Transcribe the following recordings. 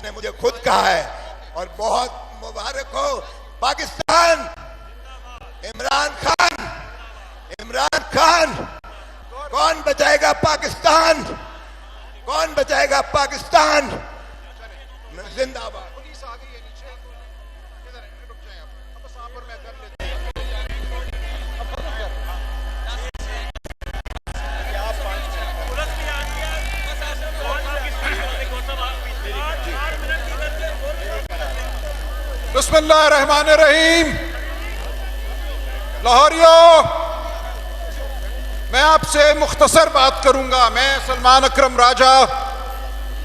उसने मुझे खुद कहा है, और बहुत मुबारक हो पाकिस्तान, इमरान खान। कौन बचाएगा पाकिस्तान? कौन बचाएगा पाकिस्तान? जिंदाबाद। बिस्मिल्लाहिर्रहमानिर्रहीम। लाहौरियों, मैं आपसे मुख्तसर बात करूंगा। मैं सलमान अकरम राजा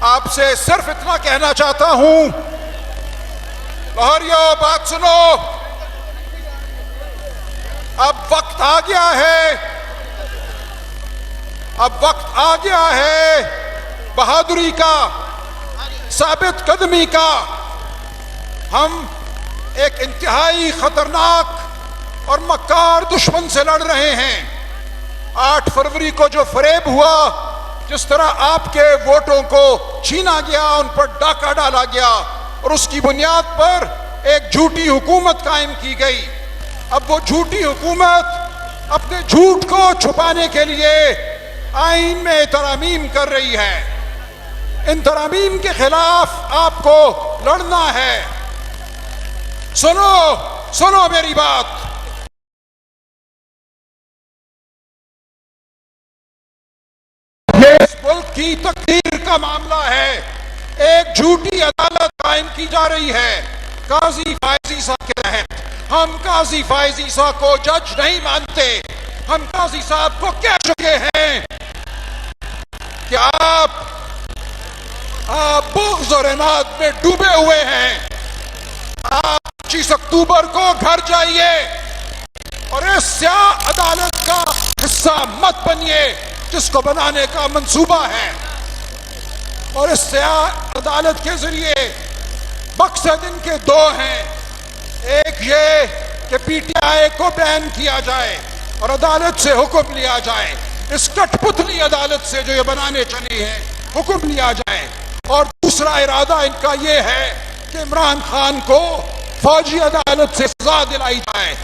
आपसे सिर्फ इतना कहना चाहता हूं। लाहौरियों, बात सुनो। अब वक्त आ गया है, अब वक्त आ गया है बहादुरी का, साबित कदमी का। हम एक इंतहाई खतरनाक और मक्कार दुश्मन से लड़ रहे हैं। 8 फरवरी को जो फरेब हुआ, जिस तरह आपके वोटों को छीना गया, उन पर डाका डाला गया और उसकी बुनियाद पर एक झूठी हुकूमत कायम की गई। अब वो झूठी हुकूमत अपने झूठ को छुपाने के लिए आईन में तरामीम कर रही है। इन तरामीम के खिलाफ आपको लड़ना है। सुनो मेरी बात। ये इस मुल्क की तकदीर का मामला है। एक झूठी अदालत कायम की जा रही है काजी फायज ईसा के तहत। हम काजी फायज ईसा को जज नहीं मानते। हम काजी साहब को कह चुके हैं कि आप बुग़्ज़ और इनाद में डूबे हुए हैं। आप 25 अक्टूबर को घर जाइए और इस स्याह अदालत का हिस्सा मत बनिए जिसको बनाने का मंसूबा है। और इस स्याह अदालत के जरिए मकसद इनके 2 हैं। एक ये कि पीटीआई को बैन किया जाए और अदालत से हुक्म लिया जाए, इस कठपुतली अदालत से जो ये बनाने चली है हुक्म लिया जाए। और दूसरा इरादा इनका ये है कि इमरान खान को फौजी अदालत से सजा दिलाई जाए,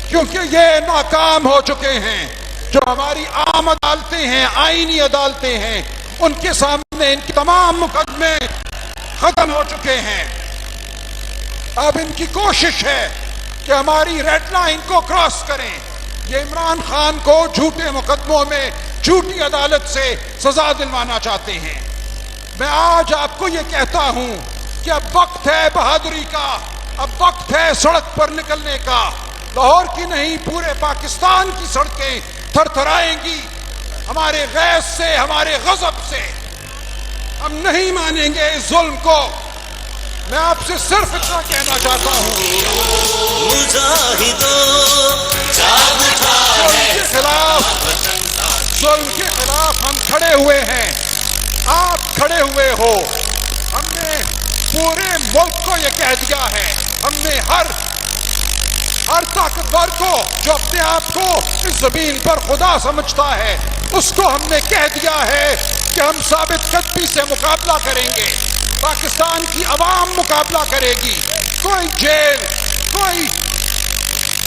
क्योंकि ये नाकाम हो चुके हैं। जो हमारी आम अदालतें हैं, आईनी अदालतें हैं, उनके सामने इनके तमाम मुकदमे खत्म हो चुके हैं। अब इनकी कोशिश है कि हमारी रेड लाइन को क्रॉस करें। ये इमरान खान को झूठे मुकदमों में झूठी अदालत से सजा दिलवाना चाहते हैं। मैं आज आपको ये कहता हूं कि अब वक्त है बहादुरी का, अब वक्त है सड़क पर निकलने का। लाहौर की नहीं, पूरे पाकिस्तान की सड़कें थरथराएंगी हमारे गैस से, हमारे गजब से। हम नहीं मानेंगे इस जुल्म को। मैं आपसे सिर्फ इतना कहना चाहता हूं, जुल्म के खिलाफ हम खड़े हुए हैं, आप खड़े हुए हो। हमने पूरे मुल्क को ये कह दिया है, हमने हर ताकतवर को जो अपने आप को इस जमीन पर खुदा समझता है, उसको हमने कह दिया है कि हम साबित कदमी से मुकाबला करेंगे। पाकिस्तान की अवाम मुकाबला करेगी। कोई जेल,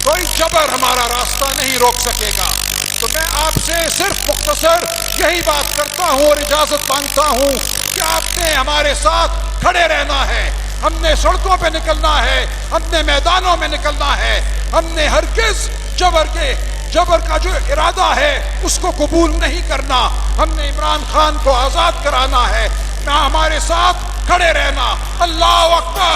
कोई जबर हमारा रास्ता नहीं रोक सकेगा। तो मैं आपसे सिर्फ मुख्तसर यही बात करता हूं और इजाजत मांगता हूं कि आपने हमारे साथ खड़े रहना है। हमने सड़कों पे निकलना है, हमने मैदानों में निकलना है। हमने हरगिज़ जबर का जो इरादा है उसको कबूल नहीं करना। हमने इमरान खान को आजाद कराना है। हमारे साथ खड़े रहना। अल्लाह अकबर।